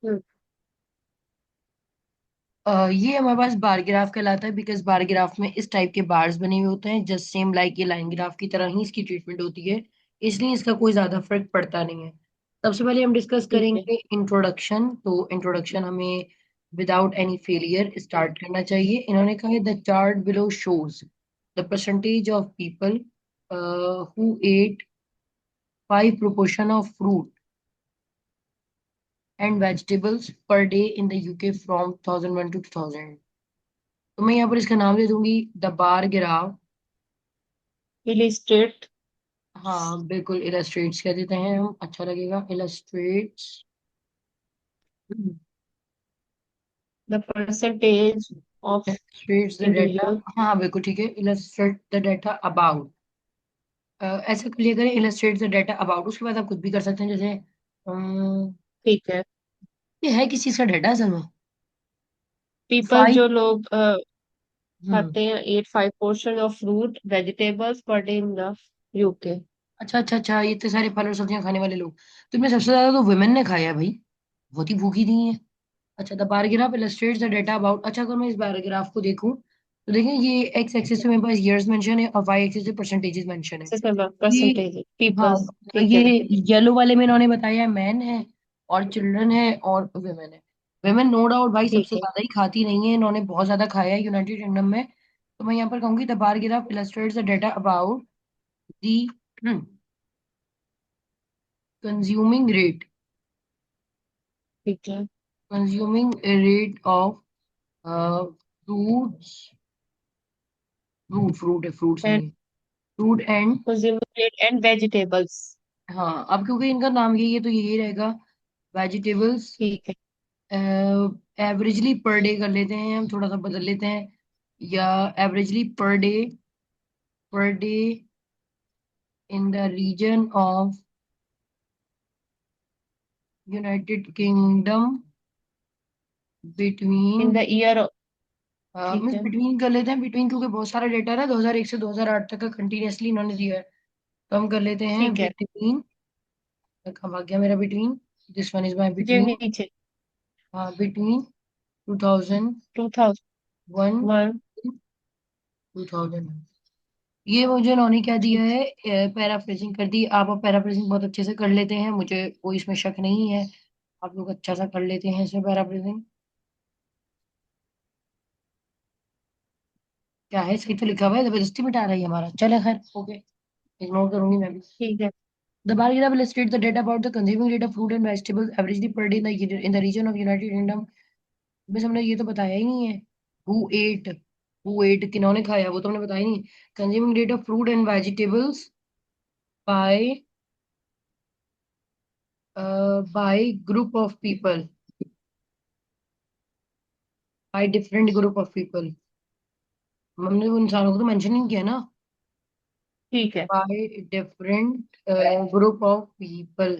हम्म। ये हमारे पास bar graph कहलाता है, बिकॉज बार ग्राफ में इस टाइप के बार्स बने हुए होते हैं, जस्ट सेम लाइक ये लाइन ग्राफ की तरह ही इसकी ट्रीटमेंट होती है। इसलिए इसका कोई ज्यादा फर्क पड़ता नहीं है। सबसे पहले हम डिस्कस ठीक है। करेंगे इंट्रोडक्शन। तो इंट्रोडक्शन हमें विदाउट एनी फेलियर स्टार्ट करना चाहिए। इन्होंने कहा है the chart below shows the percentage of people who ate 5 proportion of fruit and vegetables per day in the UK from 2001 to 2000। तो मैं यहाँ पर इसका नाम दे दूंगी द बार ग्राफ। इलिस्ट्रेट हाँ बिल्कुल, इलस्ट्रेट्स कह देते हैं हम, अच्छा लगेगा, illustrates. The percentage of illustrates the data. Individual. हाँ बिल्कुल ठीक है, इलस्ट्रेट द डाटा अबाउट। ऐसा क्लियर करें, इलस्ट्रेट द डाटा अबाउट, उसके बाद आप कुछ भी कर सकते हैं, जैसे ठीक है। ये है किस चीज का डाटा असल में? People five. जो लोग हम्म। खाते हैं, 8 5 portion ऑफ फ्रूट वेजिटेबल्स पर डे इन द यूके। अच्छा अच्छा अच्छा, ये इतने सारे फल और सब्जियां खाने वाले लोग, तो इनमें सबसे ज्यादा तो वुमेन ने खाया है भाई, बहुत ही भूखी नहीं है। अच्छा, the bar graph illustrates the data about. अच्छा, अगर मैं इस बारग्राफ को देखूं तो देखें, ये एक्स एक्सिस पे मेरे पास ईयर्स मेंशन है और वाई एक्सिस पे परसेंटेजेस मेंशन है। ये, परसेंटेज हाँ, पीपल्स। तो ठीक ये है। येलो वाले में इन्होंने बताया है मैन है और चिल्ड्रन है और वेमेन है। वेमेन नो डाउट भाई ठीक सबसे है। ज्यादा ही खाती नहीं है, इन्होंने बहुत ज्यादा खाया है यूनाइटेड किंगडम में। तो मैं यहाँ पर कहूंगी the bar graph illustrates the data about the consuming rate, ठीक है। Consuming rate of fruits, fruit fruit है, फ्रूट्स एंड नहीं, fruit and. Consumer rate and vegetables. हाँ, अब क्योंकि इनका नाम यही है तो यही रहेगा, वेजिटेबल्स। ठीक है। एवरेजली पर डे कर लेते हैं हम, थोड़ा सा बदल लेते हैं, या averagely per day in the region of United Kingdom between. In the year. ठीक मीन्स है। बिटवीन कर लेते हैं, बिटवीन क्योंकि बहुत सारा डेटा है ना, 2001 से 2008 तक का कंटिन्यूसली इन्होंने दिया है, तो हम कर लेते हैं ठीक है। बिटवीन। कब आ गया मेरा between? This one is my जो बिटवीन। नीचे। हाँ, बिटवीन 2001 2001। 2000। ये मुझे उन्होंने क्या दिया है, पैराफ्रेजिंग कर दी। आप पैराफ्रेजिंग बहुत अच्छे से कर लेते हैं, मुझे कोई इसमें शक नहीं है, आप लोग अच्छा सा कर लेते हैं इसमें पैराफ्रेजिंग। क्या है, सही तो लिखा हुआ है, जबरदस्ती मिटा रही है हमारा, चले खैर ओके, इग्नोर करूंगी मैं भी। ठीक है। The bar graph illustrates the data about the consuming rate of fruit and vegetables averagely per day in the region of United Kingdom। बस हमने ये तो बताया ही नहीं है, who ate, who ate किन्होंने खाया वो तो हमने बताया ही नहीं। Consuming rate of fruit and vegetables by by group of people, by different group of people। हमने वो इंसानों को तो मेंशन नहीं किया ना, ठीक है। by different group of people,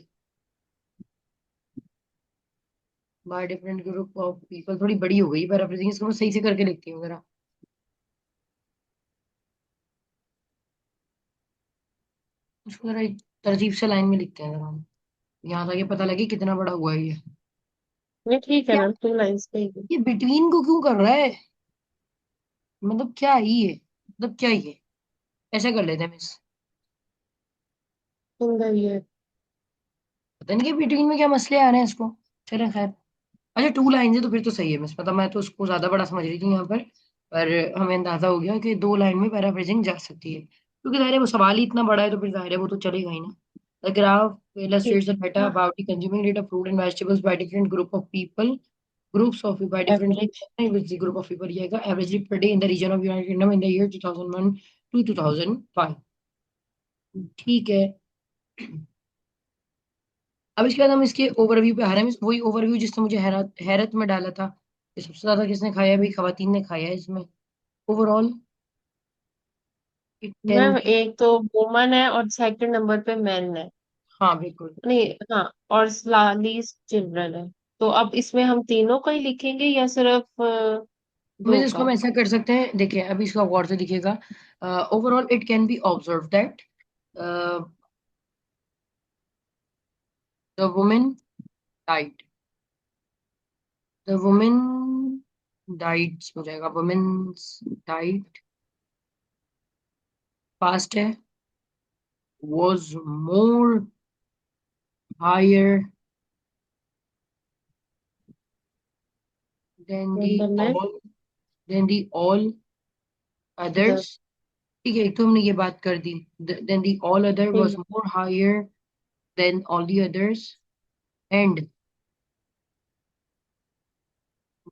by different group of people। थोड़ी बड़ी हो गई पैराफ्रेजिंग, इसको मैं सही से करके लिखती हूँ जरा, उसको जरा एक तरतीब से लाइन में लिखते हैं जरा हम, यहाँ तक ये पता लगे कितना बड़ा हुआ है ये। नहीं ठीक है क्या, मैम, 2 लाइन्स पे ही। ये बिटवीन को क्यों कर रहा है, मतलब क्या ही है, मतलब क्या ही है, ऐसा कर लेते हैं मिस। In the year. पता नहीं कि बिटवीन में क्या मसले आ रहे हैं इसको, चलो खैर। अच्छा, 2 लाइन है तो फिर तो सही है मिस, मतलब मैं तो उसको ज्यादा बड़ा समझ रही थी यहाँ पर हमें अंदाजा हो गया कि 2 लाइन में पैराफ्रेजिंग जा सकती है, क्योंकि जाहिर है वो सवाल ही इतना बड़ा है तो फिर जाहिर है वो तो चलेगा ही ना। द ग्राफ ठीक। illustrates the data about the consuming rate of fruit and vegetables by different group of people, groups of by different average. with the group of people ये आएगा averagely per day in the region of United Kingdom in the year 2001 to 2005। ठीक है। अब इसके बाद हम इसके overview पे आ रहे हैं, वही ओवरव्यू जिसने मुझे हैरत हैरत में डाला था कि सबसे ज्यादा किसने खाया है, भाई खवातीन ने खाया है इसमें। ओवरऑल इट टेल मैम मी। एक तो वुमन है और सेकंड नंबर पे मैन है। हाँ बिल्कुल। नहीं, हाँ। और लीस्ट चिल्ड्रन है। तो अब इसमें हम तीनों का ही लिखेंगे या सिर्फ मैं दो इसको का? हम ऐसा कर सकते हैं, देखिए अभी इसका गौर से दिखेगा। Overall it can be observe that the women diet, the women diet हो जाएगा, वुमेन्स डाइट पास्ट है, was more higher than in the में all all others। ठीक है, एक तो हमने ये बात कर दी, then the all other was more higher than all the others, and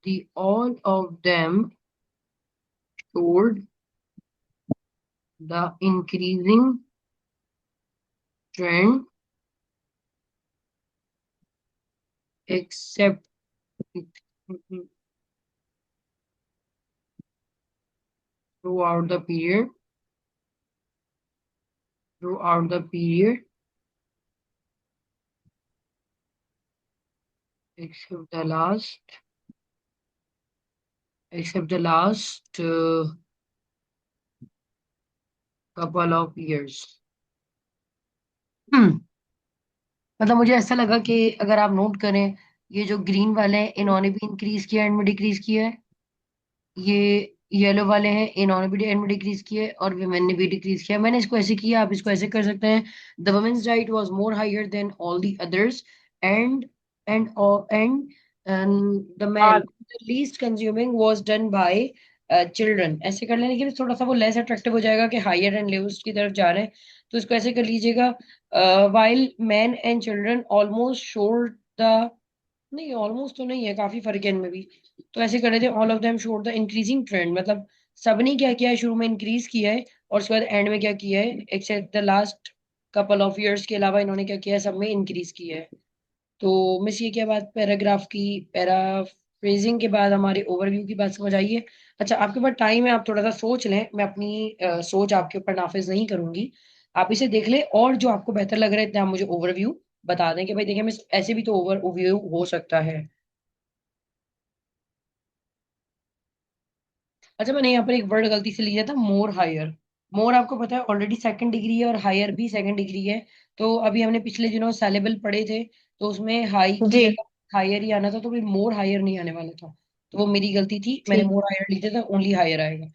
the all of them showed the increasing trend except throughout the period, throughout the period except the last, except the last couple of years। मतलब मुझे ऐसा लगा कि अगर आप note करें, ये जो ग्रीन वाले हैं इन्होंने भी इंक्रीज किया, एंड में डिक्रीज किया है। ये येलो वाले हैं, इन्होंने भी एंड में डिक्रीज किया है, और विमेन ने भी डिक्रीज किया है। मैंने इसको ऐसे किया, आप इसको ऐसे कर सकते हैं। The women's right was more higher than all the others, and and and the man और least consuming was done by children. ऐसे कर लेने के लिए थोड़ा सा वो लेस अट्रैक्टिव हो जाएगा कि हायर एंड लोएस्ट की तरफ जा रहे हैं। तो इसको ऐसे कर लीजिएगा, while man and children almost शोर द, नहीं ऑलमोस्ट तो नहीं है, काफी फर्क है इनमें भी। तो ऐसे कर रहे थे, all of them showed the increasing trend, मतलब सबने क्या किया है, शुरू में इंक्रीज किया है और उसके बाद एंड में क्या किया है, except the last couple of years के अलावा इन्होंने क्या किया है, सब में इंक्रीज किया है। तो मिस ये क्या बात पैराग्राफ की, पैराफ्रेजिंग के बाद हमारे ओवरव्यू की बात समझ आई है। अच्छा, आपके पास टाइम है, आप थोड़ा सा सोच लें, मैं अपनी सोच आपके ऊपर नाफिज नहीं करूंगी। आप इसे देख लें, और जो आपको बेहतर लग रहा है इतना आप मुझे ओवरव्यू बता दें कि भाई देखिए मिस ऐसे भी तो ओवरव्यू हो सकता है। अच्छा, मैंने यहाँ पर एक वर्ड गलती से लिया था, मोर हायर। मोर आपको पता है ऑलरेडी सेकंड डिग्री है, और हायर भी सेकंड डिग्री है। तो अभी हमने पिछले दिनों सैलेबल पढ़े थे, तो उसमें हाई की जी जगह हायर ही आना था, तो भी मोर हायर नहीं आने वाला था। तो वो मेरी गलती थी, मैंने ठीक। मोर हायर लिखा था, ओनली हायर आएगा।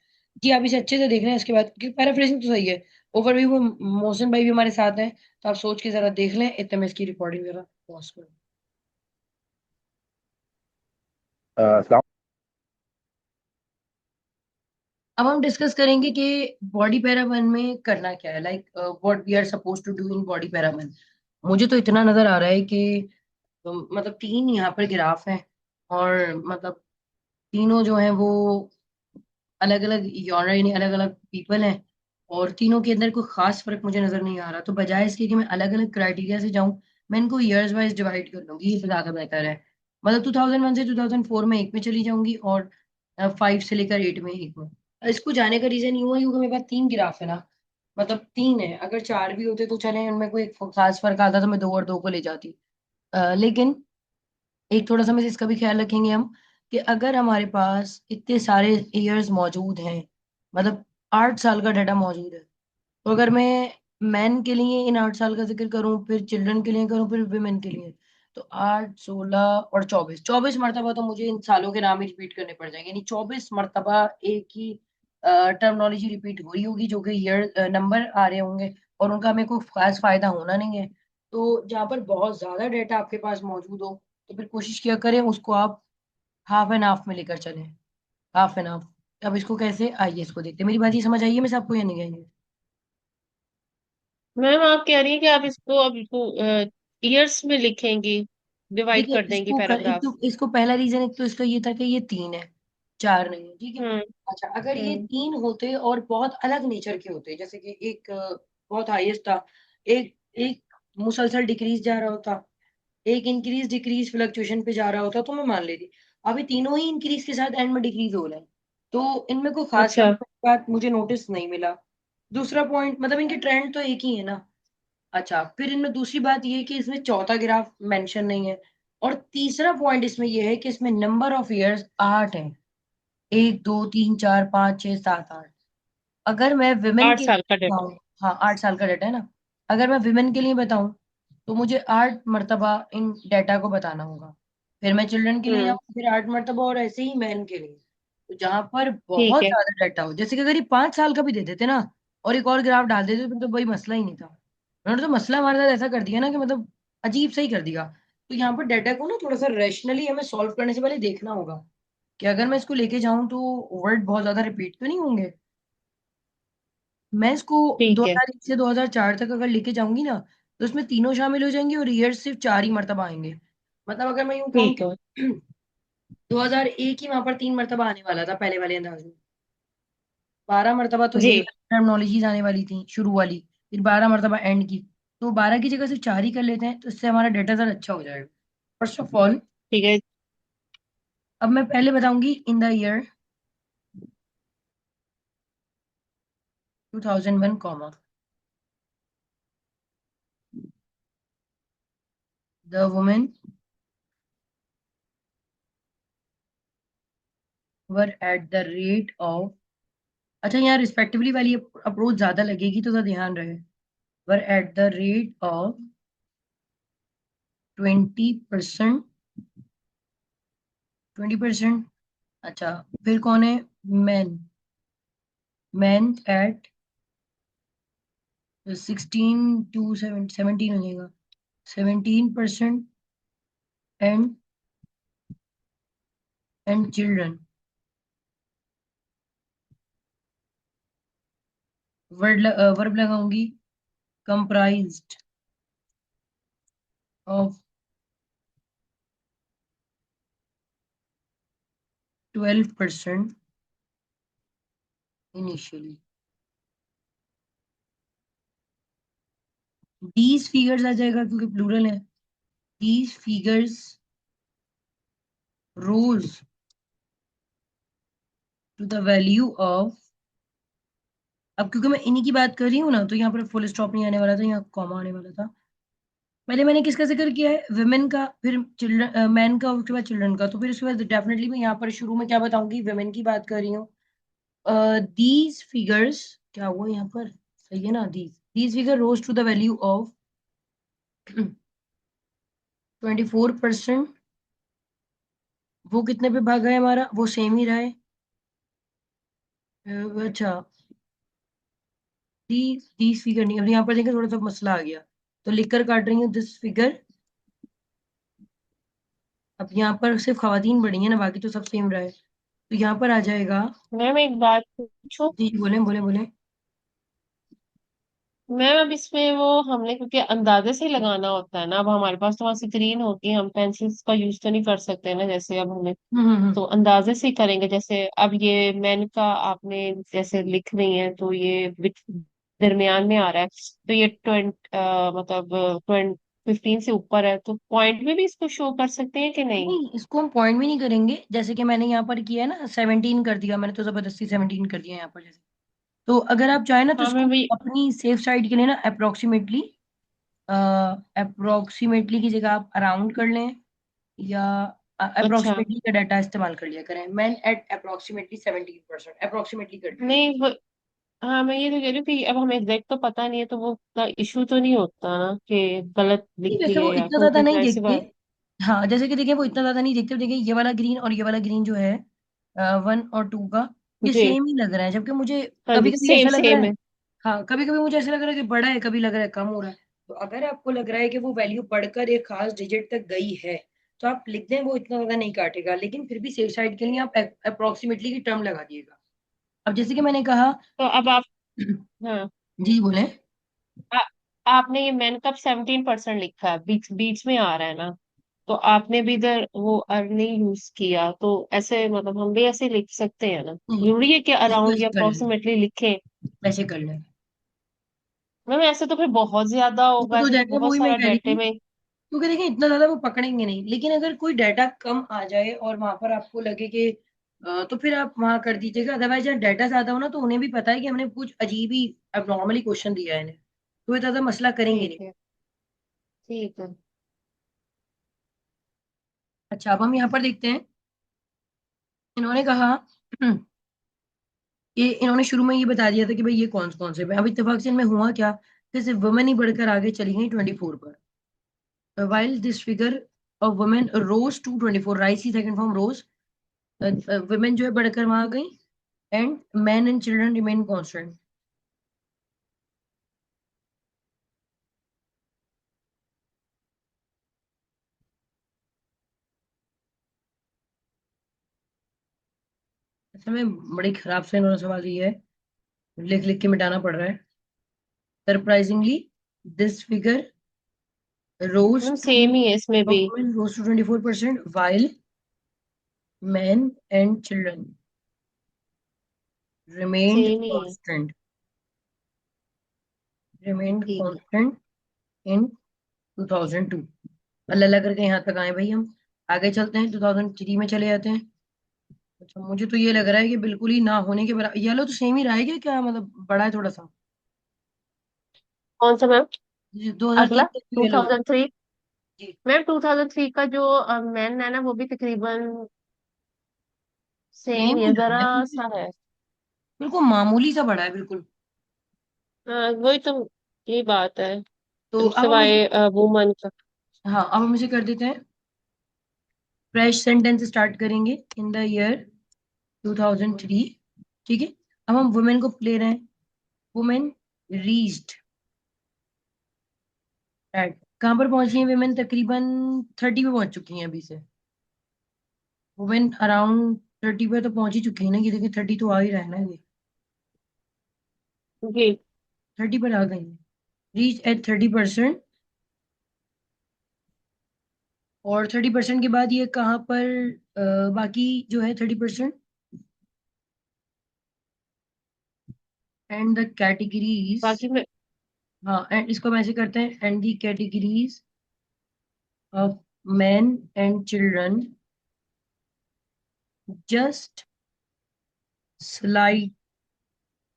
जी, आप इसे अच्छे से देख रहे हैं, इसके बाद क्योंकि पैराफ्रेजिंग तो सही है। ओवरव्यू में मोहसिन भाई भी हमारे साथ हैं, तो आप सोच के जरा देख लें, इतने में इसकी रिकॉर्डिंग जरा पॉज करूँ। अस्सलाम। अब हम डिस्कस करेंगे कि बॉडी पैराबन में करना क्या है, like what we are suppose to do in body पैराबन। मुझे तो इतना नजर आ रहा है कि मतलब तीन यहाँ पर ग्राफ हैं, और मतलब तीनों जो हैं वो अलग अलग यॉनर यानी अलग अलग पीपल हैं, और तीनों के अंदर कोई खास फर्क मुझे नजर नहीं आ रहा। तो बजाय इसके कि मैं अलग अलग क्राइटेरिया से जाऊं, मैं इनको ईयर्स वाइज डिवाइड कर लूंगी, ये ज्यादा बेहतर है। मतलब 2001 से 2004 में एक में चली जाऊंगी, और 5 से लेकर 8 में एक में। इसको जाने का रीजन यूं है क्योंकि मेरे पास तीन ग्राफ है ना, मतलब तीन है, अगर चार भी होते तो चले उनमें कोई खास फर्क आता तो मैं दो और दो को ले जाती। लेकिन एक थोड़ा सा मैं इसका भी ख्याल रखेंगे हम, कि अगर हमारे पास इतने सारे ईयर्स मौजूद हैं, मतलब 8 साल का डाटा मौजूद है, तो अगर मैं मैन के लिए इन 8 साल का जिक्र करूं, फिर चिल्ड्रन के लिए करूं, फिर वुमेन के लिए, तो 8, 16 और 24, 24 मरतबा तो मुझे इन सालों के नाम ही रिपीट करने पड़ जाएंगे, यानी 24 मरतबा एक ही टर्मिनोलॉजी रिपीट हो रही होगी, जो कि ईयर नंबर आ रहे होंगे, और उनका हमें कोई खास फायदा होना नहीं है। तो जहाँ पर बहुत ज्यादा डेटा आपके पास मौजूद हो, तो फिर कोशिश किया करें उसको आप हाफ एंड हाफ में लेकर चलें, हाफ एंड हाफ। अब इसको कैसे, आइए इसको देखते हैं, मेरी बात ये समझ आइए मैं सबको या नहीं आई? मैम, आप कह रही हैं कि आप इसको अब ईयर्स में लिखेंगी, डिवाइड देखिए कर देंगी एक पैराग्राफ। तो इसको पहला रीजन एक तो इसका ये था कि ये तीन है, चार नहीं है, ठीक है। हम्म। अच्छा, अगर ये हम्म। तीन होते और बहुत अलग नेचर के होते, जैसे कि एक बहुत हाईएस्ट था, एक एक मुसलसल डिक्रीज जा रहा होता, एक इंक्रीज डिक्रीज फ्लक्चुएशन पे जा रहा होता, तो मैं मान लेती। अभी तीनों ही इंक्रीज के साथ एंड में डिक्रीज हो रहे हैं, तो इनमें कोई खास अच्छा। फर्क बात मुझे नोटिस नहीं मिला। दूसरा पॉइंट, मतलब इनके ट्रेंड तो एक ही है ना। अच्छा, फिर इनमें दूसरी बात ये है कि इसमें चौथा ग्राफ मेंशन नहीं है, और तीसरा पॉइंट इसमें यह है कि इसमें नंबर ऑफ इयर्स 8 है, 1, 2, 3, 4, 5, 6, 7, 8। अगर मैं विमेन आठ के साल का लिए डेटा। बताऊं, हाँ 8 साल का डाटा है ना, अगर मैं विमेन के लिए बताऊं, तो मुझे 8 मरतबा इन डाटा को बताना होगा। फिर मैं चिल्ड्रन के लिए हम्म। जाऊँ, फिर 8 मरतबा, और ऐसे ही मैन के लिए। तो जहां पर ठीक बहुत है। ज्यादा डाटा हो, जैसे कि अगर ये 5 साल का भी दे देते ना और एक और ग्राफ डाल देते, फिर तो वही मसला ही नहीं था। उन्होंने तो मसला हमारे साथ ऐसा कर दिया ना कि मतलब अजीब सही कर दिया। तो यहाँ पर डाटा को ना थोड़ा सा रैशनली हमें सॉल्व करने से पहले देखना होगा कि अगर मैं इसको लेके जाऊं तो वर्ड बहुत ज्यादा रिपीट तो नहीं होंगे। मैं इसको ठीक है। 2001 से 2004 तक अगर लेके जाऊंगी ना, तो इसमें तीनों शामिल हो जाएंगे और ईयर सिर्फ 4 ही मरतबा आएंगे। मतलब अगर मैं यूं कहूँ ठीक है। कि 2001 ही वहां पर 3 मरतबा आने वाला था पहले वाले अंदाज में। 12 मरतबा तो जी। यही टर्मिनोलॉजीज आने वाली थी शुरू वाली, फिर 12 मरतबा एंड की। तो 12 की जगह सिर्फ 4 ही कर लेते हैं, तो इससे हमारा डेटा ज़्यादा अच्छा हो जाएगा। फर्स्ट ऑफ ऑल, ठीक है। अब मैं पहले बताऊंगी इन the year 2001 comma the women were at the rate of, अच्छा यहाँ रिस्पेक्टिवली वाली अप्रोच ज्यादा लगेगी तो ध्यान रहे। Were at the rate of 20%, 20%। अच्छा, फिर कौन है? मैन, मैन एट 16 टू 17 हो जाएगा, 17%। एंड चिल्ड्रन, वर्ब लगाऊंगी comprised of 12% initially. These figures आ जाएगा क्योंकि प्लूरल है। These figures rose to the value of, अब क्योंकि मैं इन्हीं की बात कर रही हूँ ना, तो यहाँ पर फुल स्टॉप नहीं आने वाला था, यहाँ कॉमा आने वाला था। पहले मैंने किसका जिक्र किया है? विमेन का, फिर चिल्ड्रन, मैन का, उसके बाद चिल्ड्रन का, तो फिर उसके बाद डेफिनेटली मैं यहाँ पर शुरू में क्या बताऊंगी? विमेन की बात कर रही हूँ। दीज फिगर्स, क्या हुआ यहाँ पर? सही है ना? These figure rose to the value of 24%। वो कितने पे भागा है हमारा? वो सेम ही रहा है। अच्छा, दीज फिगर नहीं, अब यहाँ पर देखिए थोड़ा सा मसला आ गया, तो लिखकर काट रही हूँ दिस फिगर। अब यहाँ पर सिर्फ खवातीन बढ़ी है ना, बाकी तो सब सेम रहा है, तो यहाँ पर आ जाएगा। मैम एक बात पूछूं? जी बोले बोले बोले। मैम अब इसमें वो हमने क्योंकि अंदाजे से ही लगाना होता है ना, अब हमारे पास तो वहाँ स्क्रीन होती है, हम पेंसिल्स का यूज तो नहीं कर सकते ना, जैसे अब हमें तो अंदाजे से ही करेंगे। जैसे अब ये मैन का आपने जैसे लिख रही हैं तो ये दरमियान में आ रहा है, तो ये मतलब 15 से ऊपर है, तो पॉइंट में भी इसको शो कर सकते हैं कि नहीं? नहीं, इसको हम पॉइंट में नहीं करेंगे, जैसे कि मैंने यहाँ पर किया है ना, 17 कर दिया मैंने, तो जबरदस्ती 17 कर दिया यहाँ पर जैसे। तो अगर आप चाहें ना तो हाँ इसको मैं भी। अपनी सेफ साइड के लिए ना अप्रोक्सीमेटली, अप्रोक्सीमेटली की जगह आप अराउंड कर लें, या अच्छा। अप्रोक्सीमेटली का डाटा इस्तेमाल कर लिया करें। मैन एट अप्रोक्सीमेटली 17%, अप्रोक्सीमेटली कर दिया। नहीं हाँ मैं ये तो कह रही हूँ कि अब हमें एग्जैक्ट तो पता नहीं है, तो वो उतना इशू तो नहीं होता ना कि गलत लिख नहीं, वैसे दिए वो या इतना तो ज्यादा फिर नहीं जाहिर सी देखते। बात। हाँ, जैसे कि देखिए वो इतना ज्यादा नहीं देखते, देखिए ये वाला ग्रीन और ये वाला ग्रीन जो है, 1 और 2 का, ये जी। सेम ही लग रहा है, जबकि मुझे हाँ कभी जी, कभी सेम ऐसा लग रहा सेम है। है। हाँ, कभी कभी मुझे ऐसा लग रहा है कि बड़ा है, कभी लग रहा है कम हो रहा है। तो अगर आपको लग रहा है कि वो वैल्यू बढ़कर एक खास डिजिट तक गई है, तो आप लिख दें, वो इतना ज्यादा नहीं काटेगा, लेकिन फिर भी सेफ साइड के लिए आप अप्रोक्सीमेटली की टर्म लगा दिएगा। अब जैसे कि मैंने कहा। तो अब आप। हाँ। जी बोले। आ, आपने ये मैन कप 17% लिखा है, बीच बीच में आ रहा है ना, तो आपने भी इधर वो अर्निंग यूज किया, तो ऐसे मतलब हम भी ऐसे लिख सकते हैं ना? नहीं, जरूरी है कि इसको अराउंड या ऐसे कर लें, अप्रोक्सीमेटली लिखें? ऐसे कर लें। मैम ऐसे तो फिर बहुत ज्यादा वो होगा, तो हो ऐसे तो जाएगा, बहुत वही मैं सारा कह रही डाटे थी, में। क्योंकि देखिए इतना ज्यादा वो पकड़ेंगे नहीं, लेकिन अगर कोई डाटा कम आ जाए और वहां पर आपको लगे कि तो फिर आप वहां कर दीजिएगा। अदरवाइज जब डाटा ज्यादा हो ना, तो उन्हें भी पता है कि हमने कुछ अजीब ही अब नॉर्मली क्वेश्चन दिया है इन्हें, तो ये ज्यादा मसला करेंगे ठीक नहीं। है। ठीक है। अच्छा, अब हम यहाँ पर देखते हैं। इन्होंने कहा कि इन्होंने शुरू में ये बता दिया था कि भाई ये कौन कौन से, अब इत्तेफाक से इनमें हुआ क्या कि सिर्फ वुमेन ही बढ़कर आगे चली गई 24 पर। वाइल दिस फिगर और वुमेन रोज टू 24, राइज की सेकंड फॉर्म रोज, वुमेन जो है बढ़कर वहां गई, and man and children remain constant. अच्छा, में बड़ी खराब से इन्होंने सवाल दिया है, लिख लिख के मिटाना पड़ रहा है। Surprisingly this figure rose same to ही है इसमें of भी। women rose to 24%, while men and children remained same ही है। constant, remained ठीक है। constant in 2002। अल्लाह अल्लाह करके यहाँ तक आए भाई हम। आगे चलते हैं, 2003 में चले जाते हैं। अच्छा, मुझे तो ये लग रहा है कि बिल्कुल ही ना होने के बराबर। येलो तो सेम ही रहा है क्या, मतलब बड़ा है थोड़ा सा? कौन सा मैम? 2003 अगला तक भी येलो। 2003। जी। मैम 2003 का जो मैन है ना वो भी तकरीबन सेम सेम ही ही है, लग जरा रहा है बिल्कुल। सा है। बिल्कुल मामूली सा बड़ा है बिल्कुल। वही तो, यही बात है। तो अब हम इसे, सिवाय वुमन का। हाँ अब हम इसे कर देते हैं, फ्रेश सेंटेंस स्टार्ट करेंगे इन द ईयर 2003। ठीक है, अब हम वुमेन को ले रहे हैं। वुमेन रीच्ड एट, कहाँ पर पहुंची है वुमेन? तकरीबन 30 पे पहुंच चुकी हैं अभी से। वुमेन अराउंड 30 पे तो पहुंच ही चुकी है ना, ये देखिए 30 तो आ ही रहा है ना ये। जी। 30 पर आ गई, रीच एट 30%। और 30% के बाद ये कहाँ पर, बाकी जो है 30%, एंड द कैटेगरीज। बाकी में हाँ, एंड इसको हम ऐसे करते हैं, and the categories of men and children just slide,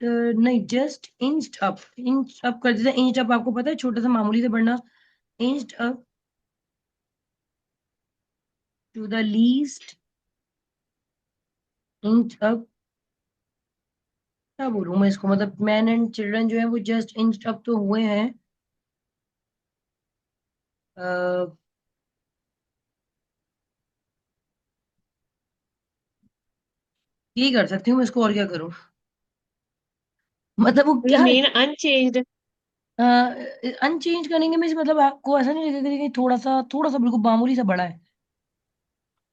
नहीं जस्ट इंच्ड अप। इंच अप कर देते हैं। इंच अप आपको पता है, छोटा सा मामूली से बढ़ना। Inched up to the least, inch up, क्या बोलूं मैं इसको, मतलब मैन एंड चिल्ड्रन जो है वो जस्ट इंच्ड अप तो हुए हैं। अ, यही कर सकती हूँ मैं इसको, और क्या करूँ? मतलब वो क्या, रिमेन अनचेंज्ड। अनचेंज करेंगे में मतलब आपको ऐसा नहीं लगेगा कि थोड़ा सा बिल्कुल मामूली सा बड़ा है?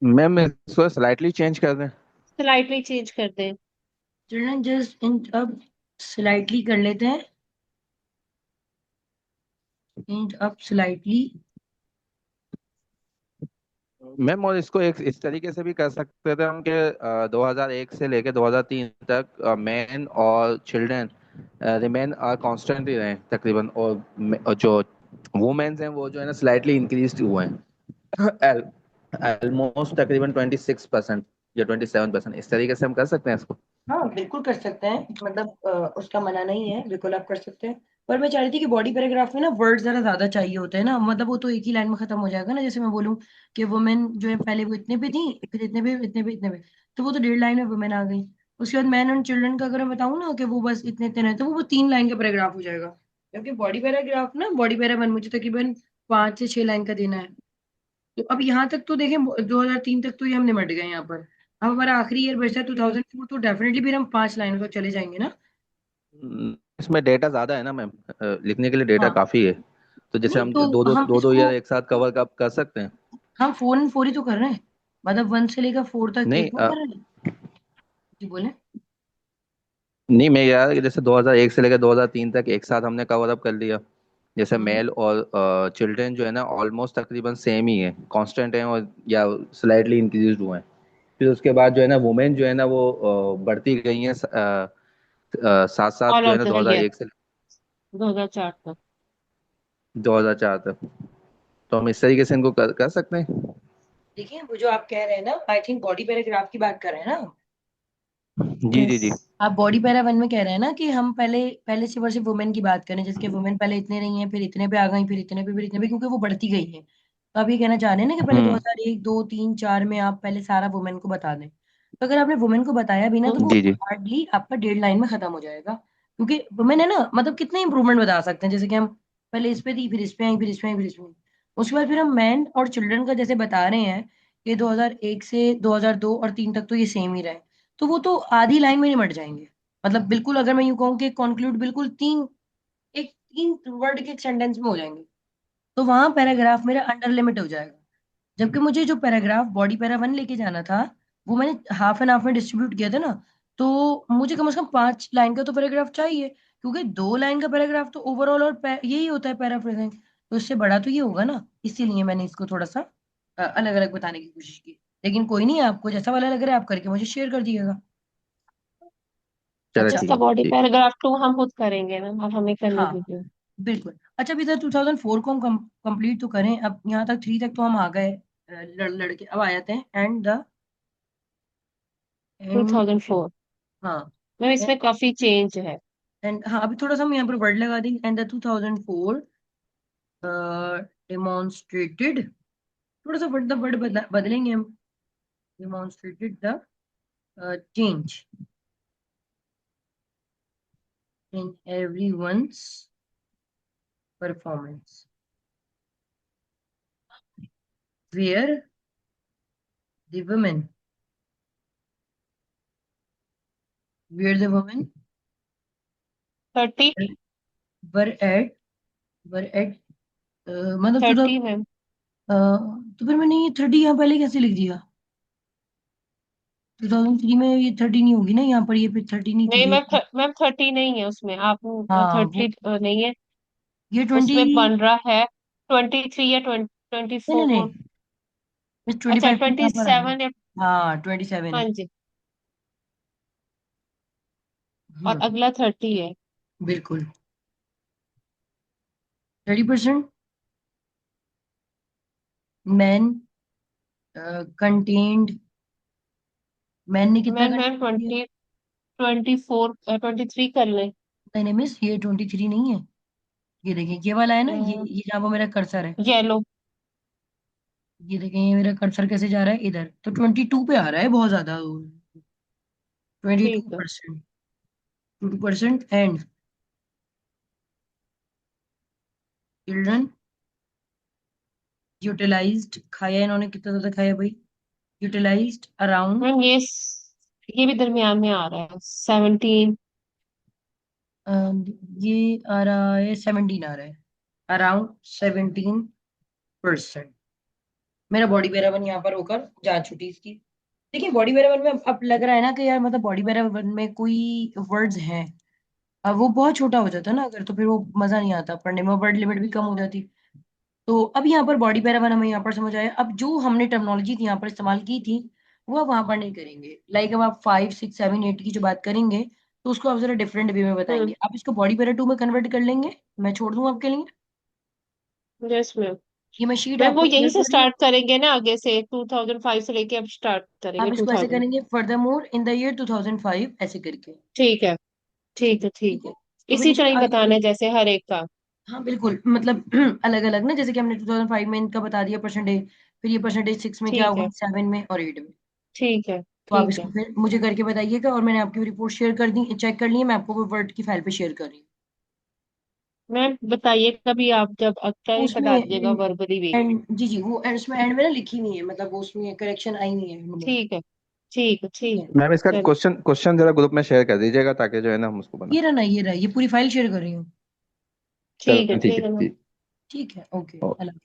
मैम इसको स्लाइटली चेंज कर दें। स्लाइटली चेंज कर दें। Children just inch up, slightly कर लेते हैं, इंच अप स्लाइटली। मैम और इसको एक इस तरीके से भी कर सकते थे हम कि 2001 से लेके 2003 तक मैन और चिल्ड्रन रिमेन आर कांस्टेंट ही रहे तकरीबन, और जो वुमेन्स हैं वो जो है ना स्लाइटली इंक्रीज हुए हैं, ऑलमोस्ट तकरीबन 26% या 27%। इस तरीके से हम कर सकते हैं इसको। हाँ बिल्कुल कर सकते हैं, मतलब उसका मना नहीं है, बिल्कुल आप कर सकते हैं। पर मैं चाह रही थी कि बॉडी पैराग्राफ में ना वर्ड जरा ज्यादा चाहिए होते हैं ना, मतलब वो तो एक ही लाइन में खत्म हो जाएगा ना। जैसे मैं बोलूँ कि वुमेन जो है पहले वो इतने पे थी, फिर इतने पे, इतने पे, इतने पे, तो वो तो 1.5 लाइन में वुमेन आ गई। उसके बाद मैन एंड चिल्ड्रन का अगर मैं बताऊँ ना कि वो बस इतने इतने रहते, तो वो 3 लाइन का पैराग्राफ हो जाएगा। क्योंकि बॉडी पैराग्राफ ना, बॉडी पैरा वन मुझे तकरीबन 5 से 6 लाइन का देना है। तो अब यहाँ तक तो देखें, 2003 तक तो ये हम निमट गए यहाँ पर। अब हमारा आखिरी ईयर बचता है हम्म। 2004, तो डेफिनेटली फिर हम 5 लाइनों तक चले जाएंगे ना। इसमें डेटा ज्यादा है ना मैम, लिखने के लिए डेटा हाँ, काफी है। तो जैसे नहीं हम तो हम दो इसको, ईयर एक साथ कवर कर सकते हैं। हम 4 and 4 ही तो कर रहे हैं, मतलब 1 से लेकर 4 तक नहीं एक में कर रहे हैं। जी बोले। नहीं, मैं यार कि जैसे 2001 से लेकर 2003 तक एक साथ हमने कवर अप कर लिया। जैसे हम्म। मेल और चिल्ड्रन जो है ना ऑलमोस्ट तकरीबन सेम ही है, कांस्टेंट है, और या स्लाइटली इंक्रीज हुए हैं। फिर उसके बाद जो है ना वुमेन जो है ना वो बढ़ती गई हैं, साथ साथ ऑल जो है ना ओवर द ईयर 2001 से 2004 तक। 2004 तक। तो हम इस तरीके से इनको कर सकते हैं। देखिए वो जो आप कह रहे हैं ना, आई थिंक बॉडी पैराग्राफ की बात कर रहे हैं ना। जी यस। जी जी। आप बॉडी पैरा वन में कह रहे हैं ना कि हम पहले पहले सिर्फ वुमेन की बात करें, जिसके वुमेन पहले इतने रही हैं, फिर इतने पे आ गई, फिर इतने पे, फिर इतने पे, क्योंकि वो बढ़ती गई है। तो आप ये कहना चाह रहे हैं ना कि पहले हम्म। 2001 2 3 4 में आप पहले सारा वुमेन को बता दें। तो अगर आपने वुमेन को बताया भी ना, तो वो जी जी। हार्डली आपका 1.5 लाइन में खत्म हो जाएगा। क्योंकि वुमेन है ना, मतलब कितने इंप्रूवमेंट बता सकते हैं, जैसे कि हम पहले इस पे थी, फिर इस पे आई, फिर इस पे आई, फिर इस पे आई। उसके बाद फिर हम मैन और चिल्ड्रन का जैसे बता रहे हैं कि 2001 से 2002 और 3 तक तो ये सेम ही रहे, तो वो तो आधी लाइन में निमट जाएंगे। मतलब बिल्कुल अगर मैं यूं कहूँ कि कंक्लूड बिल्कुल तीन वर्ड के एक सेंटेंस में हो जाएंगे, तो वहां पैराग्राफ मेरा अंडर लिमिट हो जाएगा। जबकि मुझे जो पैराग्राफ बॉडी पैरा 1 लेके जाना था, वो मैंने हाफ एंड हाफ में डिस्ट्रीब्यूट किया था ना, तो मुझे कम से कम 5 लाइन का तो पैराग्राफ चाहिए, क्योंकि 2 लाइन का पैराग्राफ तो ओवरऑल और यही होता है पैराफ्रेजिंग, तो इससे बड़ा तो ये होगा ना। इसीलिए मैंने इसको थोड़ा सा अलग अलग बताने की कोशिश की। लेकिन कोई नहीं, आपको जैसा वाला लग रहा है आप करके मुझे शेयर कर दिएगा। चलो अच्छा। ठीक इसका है बॉडी ठीक। पैराग्राफ 2 हम खुद करेंगे ना, अब हमें करने हाँ दीजिए। बिल्कुल। अच्छा अभी तक 2004 को हम कंप्लीट तो करें, अब यहाँ तक 3 तक तो हम आ गए। लड़के अब आ जाते हैं एंड द एंड। 2004। हाँ मैम इसमें काफी चेंज है। एंड हाँ अभी थोड़ा सा हम यहाँ पर वर्ड लगा देंगे, एंड द 2004 डेमोन्स्ट्रेटेड, थोड़ा सा वर्ड बदलेंगे हम। Demonstrated the change in everyone's performance where the women where the women 30। Were at were at, मतलब 30 मैम। तो फिर मैंने ये 30 यहाँ पहले कैसे लिख दिया? 2003 में ये 30 नहीं होगी ना, यहाँ पर ये फिर 30 नहीं थी नहीं ये। मैम 30 नहीं है उसमें, आप हाँ 30 नहीं है ये 20। उसमें, बन रहा है 23 या 20, नहीं नहीं 24। नहीं, इस अच्छा 25 यहाँ पर आया। 27 या। हाँ 27 हाँ है। जी। और हम्म अगला 30 है। बिल्कुल। 30% मैन कंटेन्ड, मैन ने कितना मैम मैम कंटेन किया? 24 23 कर लें। नहीं नहीं मिस, ये 23 नहीं है। ये देखिए ये वाला है ना, ये जहाँ पर मेरा कर्सर है। येलो। ये देखें ये मेरा कर्सर कैसे जा रहा है इधर, तो 22 पे आ रहा है बहुत ज्यादा। ट्वेंटी टू ठीक है परसेंट 2% एंड चिल्ड्रन यूटिलाइज्ड, खाया इन्होंने कितना ज्यादा खाया भाई? यूटिलाइज्ड अराउंड, मैम, ये भी दरमियान में आ रहा है 17। ये आ रहा है 17 आ रहा है, अराउंड 17%। मेरा बॉडी पैरावन यहाँ पर होकर जान छुटी इसकी। देखिए बॉडी पैरावन में अब लग रहा है ना कि यार मतलब बॉडी पैरावन में कोई वर्ड्स हैं, अब वो बहुत छोटा हो जाता ना अगर, तो फिर वो मजा नहीं आता पढ़ने में, वर्ड लिमिट भी कम हो जाती। तो अब यहाँ पर बॉडी पैरावन हमें यहाँ पर समझ आया। अब जो हमने टर्मिनोलॉजी यहाँ पर इस्तेमाल की थी वो अब वहां पर नहीं करेंगे। लाइक अब आप 5 6 7 8 की जो बात करेंगे, तो उसको आप जरा डिफरेंट वे में बताएंगे। हम्म। आप इसको बॉडी पैरा 2 में कन्वर्ट कर लेंगे, मैं छोड़ दूं आपके लिए। Yes ma'am. ये मैं शीट मैम वो आपको शेयर यहीं से कर रही हूँ। स्टार्ट करेंगे ना, आगे से 2005 से लेके अब स्टार्ट आप करेंगे इसको ऐसे 2000। करेंगे, further more in the year 2005 ऐसे करके। ठीक है ठीक है ठीक ठीक है, है। तो फिर इसी इसमें तरह ही आगे बताना बढ़े। है जैसे हर एक का। हाँ बिल्कुल, मतलब अलग अलग ना, जैसे कि हमने 2005 में इनका बता दिया परसेंटेज, फिर ये परसेंटेज 6 में क्या ठीक होगा, है 7 में और 8 में। ठीक है तो आप ठीक इसको है। फिर मुझे करके बताइएगा, और मैंने आपकी रिपोर्ट शेयर कर दी, चेक कर ली है, मैं आपको वर्ड की फाइल पे शेयर कर रही हूँ। मैम बताइए कभी आप जब अक्का वो ही उसमें बता दीजिएगा वर्बली भी। एंड जी जी, वो उसमें एंड में ना लिखी हुई है, मतलब वो उसमें करेक्शन आई नहीं है उनमें। ठीक है ठीक है ठीक ठीक है। है। मैम इसका चलो। क्वेश्चन क्वेश्चन जरा ग्रुप में शेयर कर दीजिएगा ताकि जो है ना हम उसको बना। ये रहा ये पूरी फाइल शेयर कर रही हूँ। चलो ठीक ठीक है है मैम। ठीक है, ओके। ठीक।